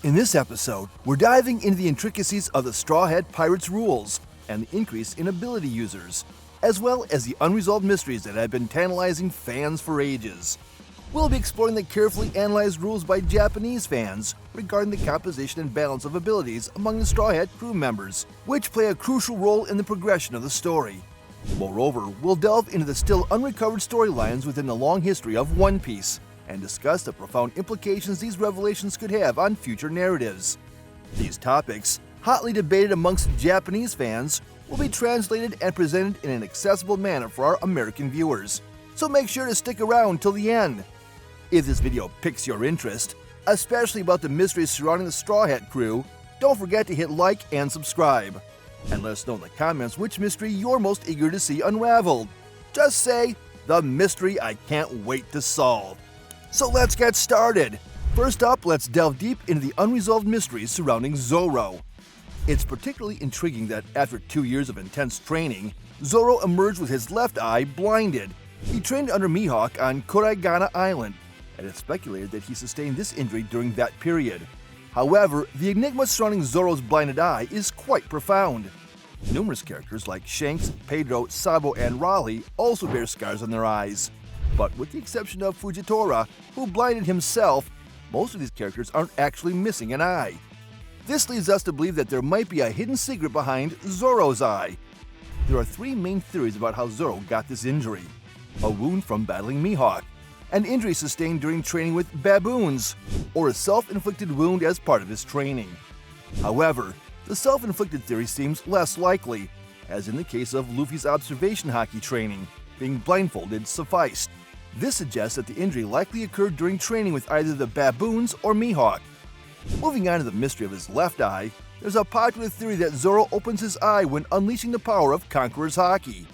In this episode, we're diving into the intricacies of the Straw Hat Pirates rules and the increase in ability users, as well as the unresolved mysteries that have been tantalizing fans for ages. We'll be exploring the carefully analyzed rules by Japanese fans regarding the composition and balance of abilities among the Straw Hat crew members, which play a crucial role in the progression of the story. Moreover, we'll delve into the still unrecovered storylines within the long history of One Piece and discuss the profound implications these revelations could have on future narratives. These topics, hotly debated amongst Japanese fans, will be translated and presented in an accessible manner for our American viewers, so make sure to stick around till the end. If this video piques your interest, especially about the mysteries surrounding the Straw Hat crew, don't forget to hit like and subscribe. And let us know in the comments which mystery you're most eager to see unraveled. Just say, the mystery I can't wait to solve. So let's get started. First up, let's delve deep into the unresolved mysteries surrounding Zoro. It's particularly intriguing that after 2 years of intense training, Zoro emerged with his left eye blinded. He trained under Mihawk on Kuraigana Island, and it's speculated that he sustained this injury during that period. However, the enigma surrounding Zoro's blinded eye is quite profound. Numerous characters like Shanks, Pedro, Sabo, and Raleigh also bear scars on their eyes. But with the exception of Fujitora, who blinded himself, most of these characters aren't actually missing an eye. This leads us to believe that there might be a hidden secret behind Zoro's eye. There are 3 main theories about how Zoro got this injury: a wound from battling Mihawk, an injury sustained during training with baboons, or a self-inflicted wound as part of his training. However, the self-inflicted theory seems less likely, as in the case of Luffy's observation haki training, being blindfolded sufficed. This suggests that the injury likely occurred during training with either the baboons or Mihawk. Moving on to the mystery of his left eye, there's a popular theory that Zoro opens his eye when unleashing the power of Conqueror's Haki.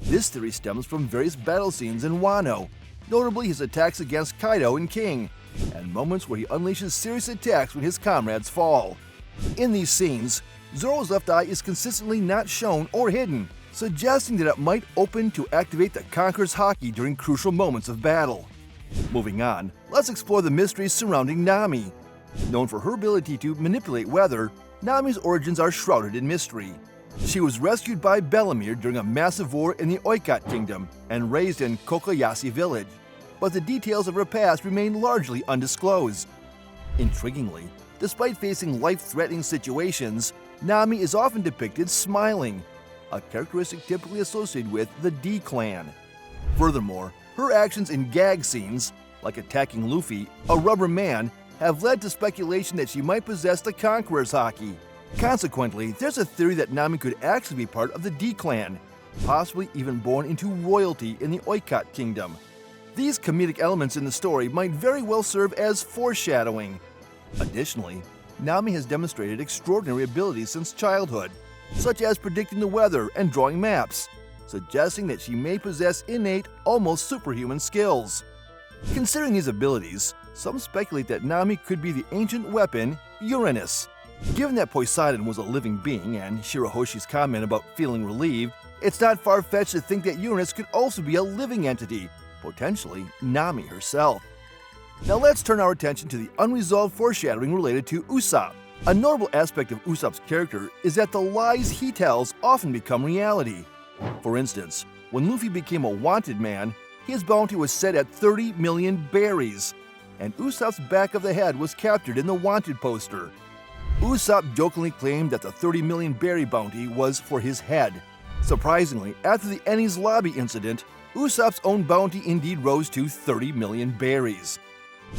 This theory stems from various battle scenes in Wano, notably his attacks against Kaido and King, and moments where he unleashes serious attacks when his comrades fall. In these scenes, Zoro's left eye is consistently not shown or hidden, suggesting that it might open to activate the Conqueror's Haki during crucial moments of battle. Moving on, let's explore the mysteries surrounding Nami. Known for her ability to manipulate weather, Nami's origins are shrouded in mystery. She was rescued by Bellamere during a massive war in the Oikat Kingdom and raised in Kokoyashi village, but the details of her past remain largely undisclosed. Intriguingly, despite facing life-threatening situations, Nami is often depicted smiling, a characteristic typically associated with the D-Clan. Furthermore, her actions in gag scenes, like attacking Luffy, a rubber man, have led to speculation that she might possess the Conqueror's Haki. Consequently, there's a theory that Nami could actually be part of the D-Clan, possibly even born into royalty in the Oikat Kingdom. These comedic elements in the story might very well serve as foreshadowing. Additionally, Nami has demonstrated extraordinary abilities since childhood, such as predicting the weather and drawing maps, suggesting that she may possess innate, almost superhuman skills. Considering these abilities, some speculate that Nami could be the ancient weapon Uranus. Given that Poseidon was a living being and Shirahoshi's comment about feeling relieved, it's not far-fetched to think that Uranus could also be a living entity, potentially Nami herself. Now let's turn our attention to the unresolved foreshadowing related to Usopp. A notable aspect of Usopp's character is that the lies he tells often become reality. For instance, when Luffy became a wanted man, his bounty was set at 30 million berries, and Usopp's back of the head was captured in the wanted poster. Usopp jokingly claimed that the 30 million berry bounty was for his head. Surprisingly, after the Enies Lobby incident, Usopp's own bounty indeed rose to 30 million berries.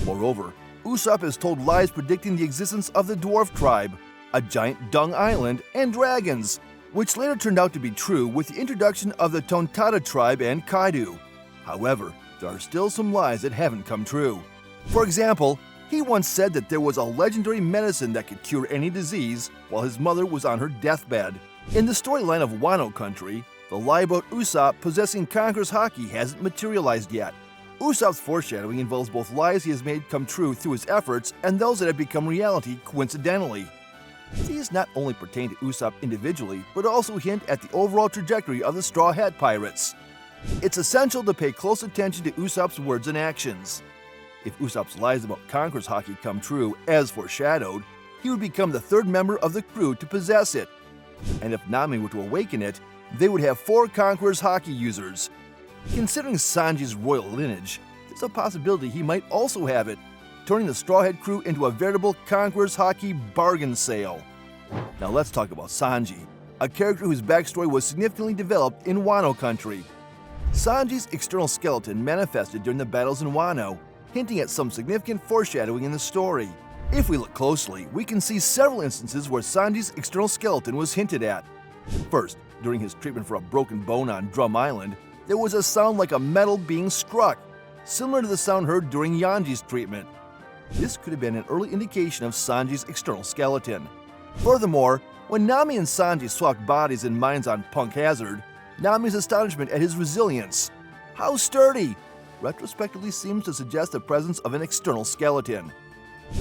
Moreover, Usopp has told lies predicting the existence of the Dwarf Tribe, a giant dung island, and dragons, which later turned out to be true with the introduction of the Tontada Tribe and Kaido. However, there are still some lies that haven't come true. For example, he once said that there was a legendary medicine that could cure any disease while his mother was on her deathbed. In the storyline of Wano Country, the lie about Usopp possessing Conqueror's Haki hasn't materialized yet. Usopp's foreshadowing involves both lies he has made come true through his efforts and those that have become reality coincidentally. These not only pertain to Usopp individually, but also hint at the overall trajectory of the Straw Hat Pirates. It's essential to pay close attention to Usopp's words and actions. If Usopp's lies about Conqueror's Haki come true, as foreshadowed, he would become the third member of the crew to possess it. And if Nami were to awaken it, they would have 4 Conqueror's Haki users. Considering Sanji's royal lineage, there's a possibility he might also have it, turning the Straw Hat crew into a veritable Conqueror's Haki bargain sale. Now let's talk about Sanji, a character whose backstory was significantly developed in Wano country. Sanji's external skeleton manifested during the battles in Wano, hinting at some significant foreshadowing in the story. If we look closely, we can see several instances where Sanji's external skeleton was hinted at. First, during his treatment for a broken bone on Drum Island, there was a sound like a metal being struck, similar to the sound heard during Yanji's treatment. This could have been an early indication of Sanji's external skeleton. Furthermore, when Nami and Sanji swapped bodies in mines on Punk Hazard, Nami's astonishment at his resilience, how sturdy, retrospectively seems to suggest the presence of an external skeleton.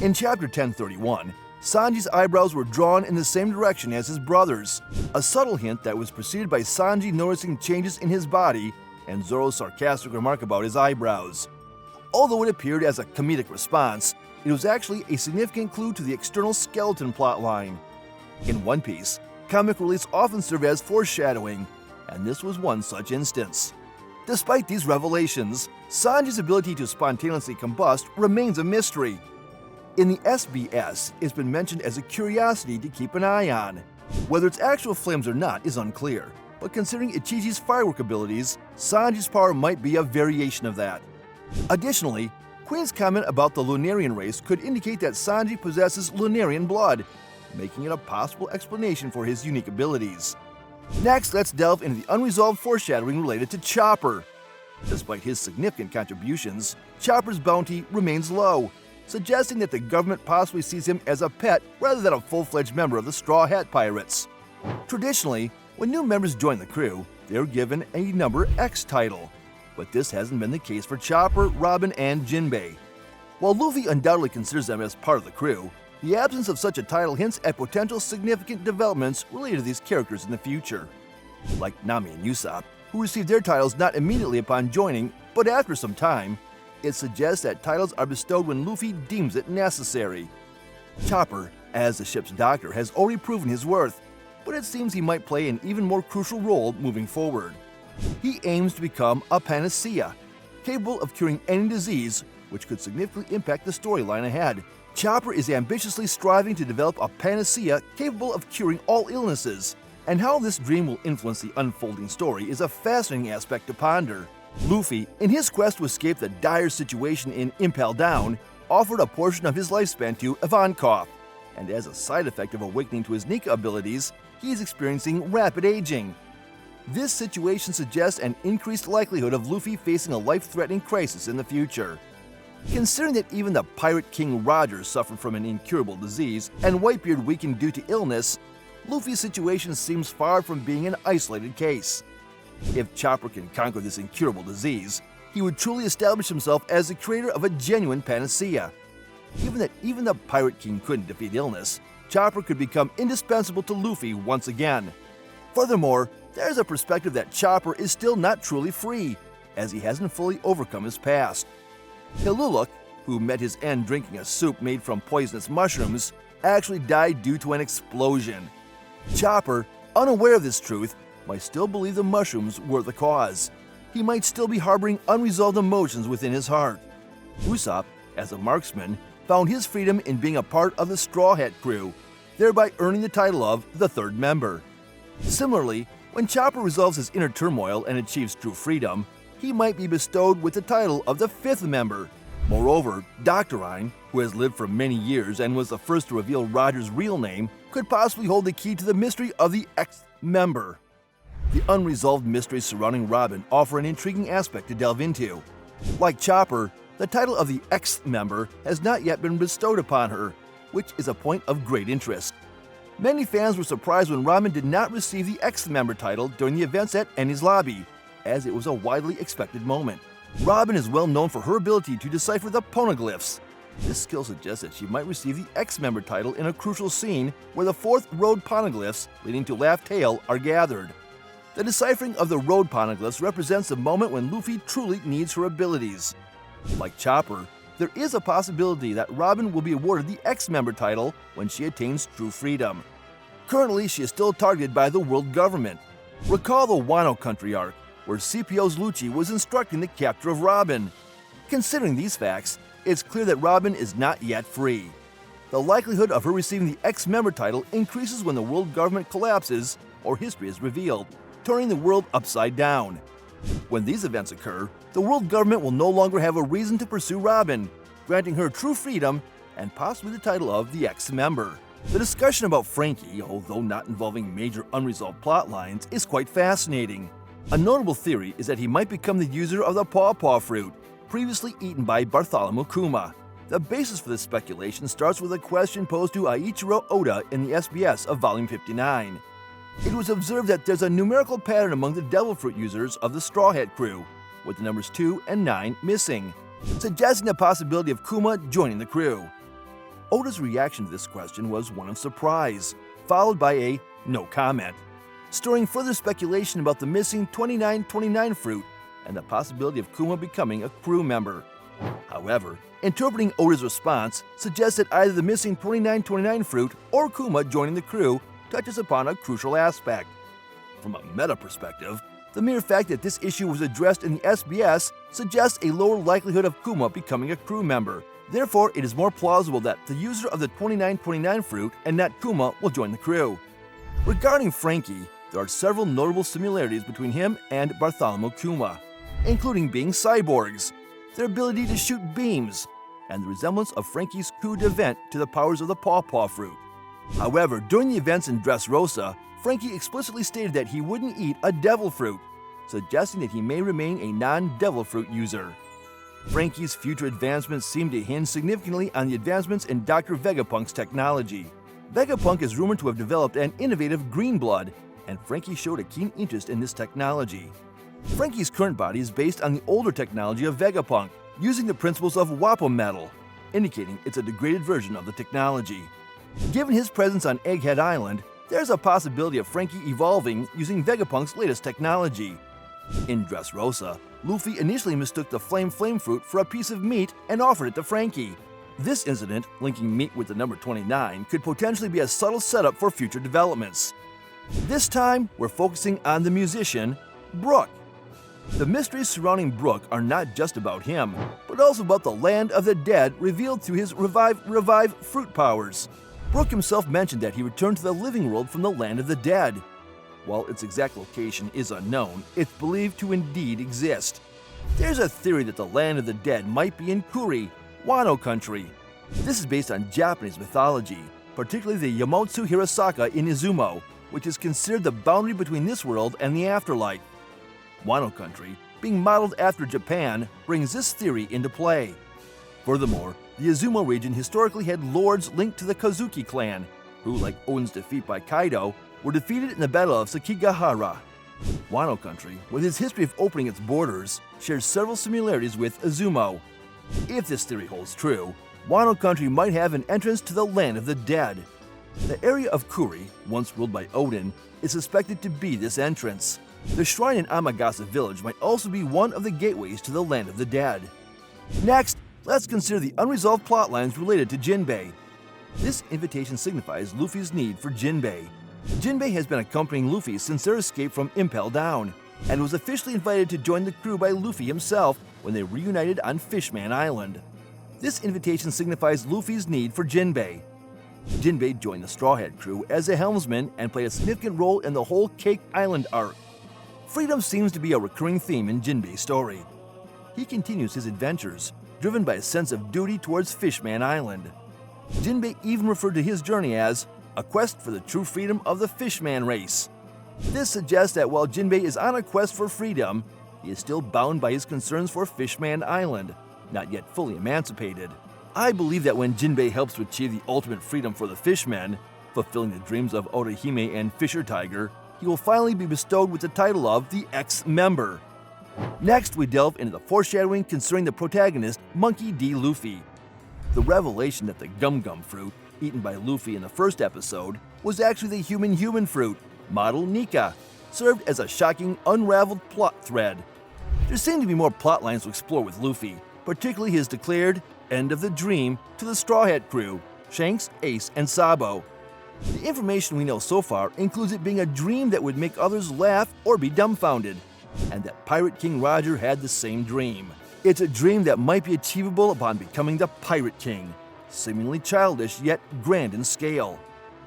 In Chapter 1031, Sanji's eyebrows were drawn in the same direction as his brother's, a subtle hint that was preceded by Sanji noticing changes in his body and Zoro's sarcastic remark about his eyebrows. Although it appeared as a comedic response, it was actually a significant clue to the external skeleton plotline. In One Piece, comic reliefs often serve as foreshadowing, and this was one such instance. Despite these revelations, Sanji's ability to spontaneously combust remains a mystery. In the SBS, it's been mentioned as a curiosity to keep an eye on. Whether it's actual flames or not is unclear, but considering Ichiji's firework abilities, Sanji's power might be a variation of that. Additionally, Queen's comment about the Lunarian race could indicate that Sanji possesses Lunarian blood, making it a possible explanation for his unique abilities. Next, let's delve into the unresolved foreshadowing related to Chopper. Despite his significant contributions, Chopper's bounty remains low, suggesting that the government possibly sees him as a pet rather than a full-fledged member of the Straw Hat Pirates. Traditionally, when new members join the crew, they're given a Number X title, but this hasn't been the case for Chopper, Robin, and Jinbe. While Luffy undoubtedly considers them as part of the crew, the absence of such a title hints at potential significant developments related to these characters in the future. Like Nami and Usopp, who received their titles not immediately upon joining, but after some time, it suggests that titles are bestowed when Luffy deems it necessary. Chopper, as the ship's doctor, has already proven his worth, but it seems he might play an even more crucial role moving forward. He aims to become a panacea, capable of curing any disease, which could significantly impact the storyline ahead. Chopper is ambitiously striving to develop a panacea capable of curing all illnesses, and how this dream will influence the unfolding story is a fascinating aspect to ponder. Luffy, in his quest to escape the dire situation in Impel Down, offered a portion of his lifespan to Ivankov, and as a side effect of awakening to his Nika abilities, he is experiencing rapid aging. This situation suggests an increased likelihood of Luffy facing a life-threatening crisis in the future. Considering that even the Pirate King Roger suffered from an incurable disease and Whitebeard weakened due to illness, Luffy's situation seems far from being an isolated case. If Chopper can conquer this incurable disease, he would truly establish himself as the creator of a genuine panacea. Given that even the Pirate King couldn't defeat illness, Chopper could become indispensable to Luffy once again. Furthermore, there's a perspective that Chopper is still not truly free, as he hasn't fully overcome his past. Hiluluk, who met his end drinking a soup made from poisonous mushrooms, actually died due to an explosion. Chopper, unaware of this truth, might still believe the mushrooms were the cause. He might still be harboring unresolved emotions within his heart. Usopp, as a marksman, found his freedom in being a part of the Straw Hat crew, thereby earning the title of the third member. Similarly, when Chopper resolves his inner turmoil and achieves true freedom, he might be bestowed with the title of the fifth member. Moreover, Doctorine, who has lived for many years and was the first to reveal Roger's real name, could possibly hold the key to the mystery of the Xth member. The unresolved mysteries surrounding Robin offer an intriguing aspect to delve into. Like Chopper, the title of the Xth member has not yet been bestowed upon her, which is a point of great interest. Many fans were surprised when Robin did not receive the Xth member title during the events at Enies Lobby, as it was a widely expected moment. Robin is well known for her ability to decipher the poneglyphs. This skill suggests that she might receive the X member title in a crucial scene where the fourth road poneglyphs leading to Laugh Tale are gathered. The deciphering of the road poneglyphs represents the moment when Luffy truly needs her abilities. Like Chopper, there is a possibility that Robin will be awarded the X-Member title when she attains true freedom. Currently, she is still targeted by the world government. Recall the Wano Country arc, where CPO's Lucci was instructing the capture of Robin. Considering these facts, it's clear that Robin is not yet free. The likelihood of her receiving the X-Member title increases when the world government collapses or history is revealed, turning the world upside down. When these events occur, the world government will no longer have a reason to pursue Robin, granting her true freedom and possibly the title of the X-Member. The discussion about Frankie, although not involving major unresolved plot lines, is quite fascinating. A notable theory is that he might become the user of the pawpaw fruit, previously eaten by Bartholomew Kuma. The basis for this speculation starts with a question posed to Aichiro Oda in the SBS of Volume 59. It was observed that there's a numerical pattern among the devil fruit users of the Straw Hat crew, with the numbers 2 and 9 missing, suggesting the possibility of Kuma joining the crew. Oda's reaction to this question was one of surprise, followed by a no comment, stirring further speculation about the missing 2929 fruit and the possibility of Kuma becoming a crew member. However, interpreting Oda's response suggests that either the missing 2929 fruit or Kuma joining the crew touches upon a crucial aspect. From a meta perspective, the mere fact that this issue was addressed in the SBS suggests a lower likelihood of Kuma becoming a crew member. Therefore, it is more plausible that the user of the 2929 fruit and not Kuma will join the crew. Regarding Frankie, there are several notable similarities between him and Bartholomew Kuma, including being cyborgs, their ability to shoot beams, and the resemblance of Frankie's coup d'etat to the powers of the pawpaw fruit. However, during the events in Dressrosa, Frankie explicitly stated that he wouldn't eat a devil fruit, suggesting that he may remain a non-devil fruit user. Frankie's future advancements seem to hinge significantly on the advancements in Dr. Vegapunk's technology. Vegapunk is rumored to have developed an innovative green blood, and Frankie showed a keen interest in this technology. Frankie's current body is based on the older technology of Vegapunk, using the principles of wampum metal, indicating it's a degraded version of the technology. Given his presence on Egghead Island, there's a possibility of Frankie evolving using Vegapunk's latest technology. In Dressrosa, Luffy initially mistook the flame fruit for a piece of meat and offered it to Frankie. This incident, linking meat with the number 29, could potentially be a subtle setup for future developments. This time, we're focusing on the musician, Brooke. The mysteries surrounding Brooke are not just about him, but also about the land of the dead revealed through his revive fruit powers. Brooke himself mentioned that he returned to the living world from the land of the dead. While its exact location is unknown, it's believed to indeed exist. There's a theory that the land of the dead might be in Kuri, Wano Country. This is based on Japanese mythology, particularly the Yamotsu Hirasaka in Izumo, which is considered the boundary between this world and the afterlife. Wano Country, being modeled after Japan, brings this theory into play. Furthermore, the Izumo region historically had lords linked to the Kozuki clan, who, like Oden's defeat by Kaido, were defeated in the Battle of Sekigahara. Wano Country, with its history of opening its borders, shares several similarities with Izumo. If this theory holds true, Wano Country might have an entrance to the land of the dead. The area of Kuri, once ruled by Oden, is suspected to be this entrance. The shrine in Amagasa village might also be one of the gateways to the land of the dead. Next, let's consider the unresolved plotlines related to Jinbe. This invitation signifies Luffy's need for Jinbe. Jinbe has been accompanying Luffy since their escape from Impel Down, and was officially invited to join the crew by Luffy himself when they reunited on Fishman Island. This invitation signifies Luffy's need for Jinbe. Jinbe joined the Straw Hat crew as a helmsman and played a significant role in the whole Cake Island arc. Freedom seems to be a recurring theme in Jinbe's story. He continues his adventures, driven by a sense of duty towards Fishman Island. Jinbe even referred to his journey as a quest for the true freedom of the Fishman race. This suggests that while Jinbe is on a quest for freedom, he is still bound by his concerns for Fishman Island, not yet fully emancipated. I believe that when Jinbe helps to achieve the ultimate freedom for the Fishmen, fulfilling the dreams of Orihime and Fisher Tiger, he will finally be bestowed with the title of the X-Member. Next, we delve into the foreshadowing concerning the protagonist, Monkey D. Luffy. The revelation that the Gum Gum fruit, eaten by Luffy in the first episode, was actually the human fruit, model Nika, served as a shocking, unraveled plot thread. There seem to be more plot lines to explore with Luffy, particularly his declared end of the dream to the Straw Hat crew, Shanks, Ace, and Sabo. The information we know so far includes it being a dream that would make others laugh or be dumbfounded, and that Pirate King Roger had the same dream. It's a dream that might be achievable upon becoming the Pirate King, seemingly childish yet grand in scale.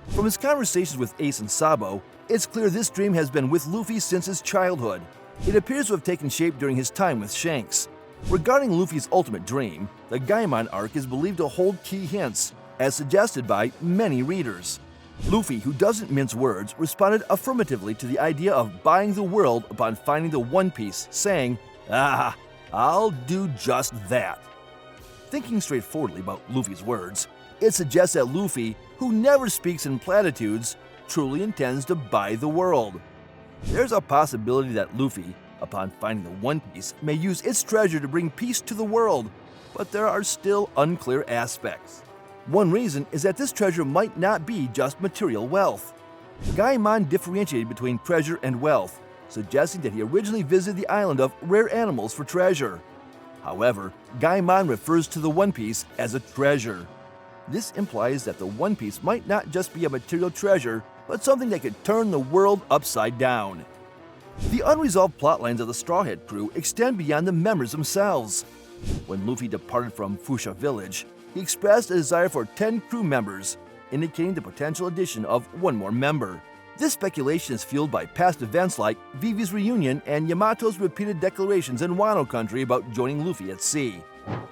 From his conversations with Ace and Sabo, it's clear this dream has been with Luffy since his childhood. It appears to have taken shape during his time with Shanks. Regarding Luffy's ultimate dream, the Gaimon arc is believed to hold key hints, as suggested by many readers. Luffy, who doesn't mince words, responded affirmatively to the idea of buying the world upon finding the One Piece, saying, "Ah, I'll do just that." Thinking straightforwardly about Luffy's words, it suggests that Luffy, who never speaks in platitudes, truly intends to buy the world. There's a possibility that Luffy, upon finding the One Piece, may use its treasure to bring peace to the world, but there are still unclear aspects. One reason is that this treasure might not be just material wealth. Gaimon differentiated between treasure and wealth, suggesting that he originally visited the island of rare animals for treasure. However, Gaimon refers to the One Piece as a treasure. This implies that the One Piece might not just be a material treasure, but something that could turn the world upside down. The unresolved plotlines of the Straw Hat crew extend beyond the members themselves. When Luffy departed from Fuchsia Village, he expressed a desire for 10 crew members, indicating the potential addition of one more member. This speculation is fueled by past events like Vivi's reunion and Yamato's repeated declarations in Wano country about joining Luffy at sea.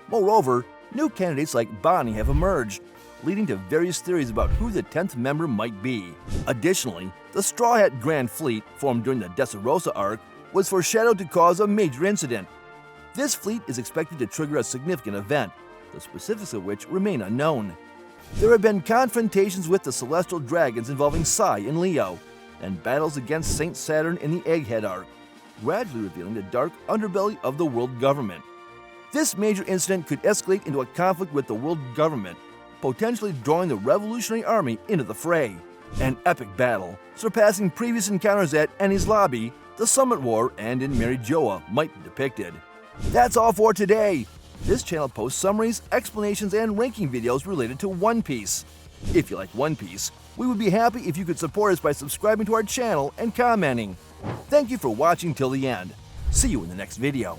Moreover, new candidates like Bonnie have emerged, leading to various theories about who the 10th member might be. Additionally, the Straw Hat Grand Fleet, formed during the Dressrosa arc, was foreshadowed to cause a major incident. This fleet is expected to trigger a significant event, the specifics of which remain unknown. There have been confrontations with the Celestial Dragons involving Sai and Leo, and battles against Saint Saturn in the Egghead arc, gradually revealing the dark underbelly of the world government. This major incident could escalate into a conflict with the world government, potentially drawing the Revolutionary Army into the fray. An epic battle, surpassing previous encounters at Enies Lobby, the Summit War, and in Mary Joa might be depicted. That's all for today! This channel posts summaries, explanations, and ranking videos related to One Piece. If you like One Piece, we would be happy if you could support us by subscribing to our channel and commenting. Thank you for watching till the end. See you in the next video.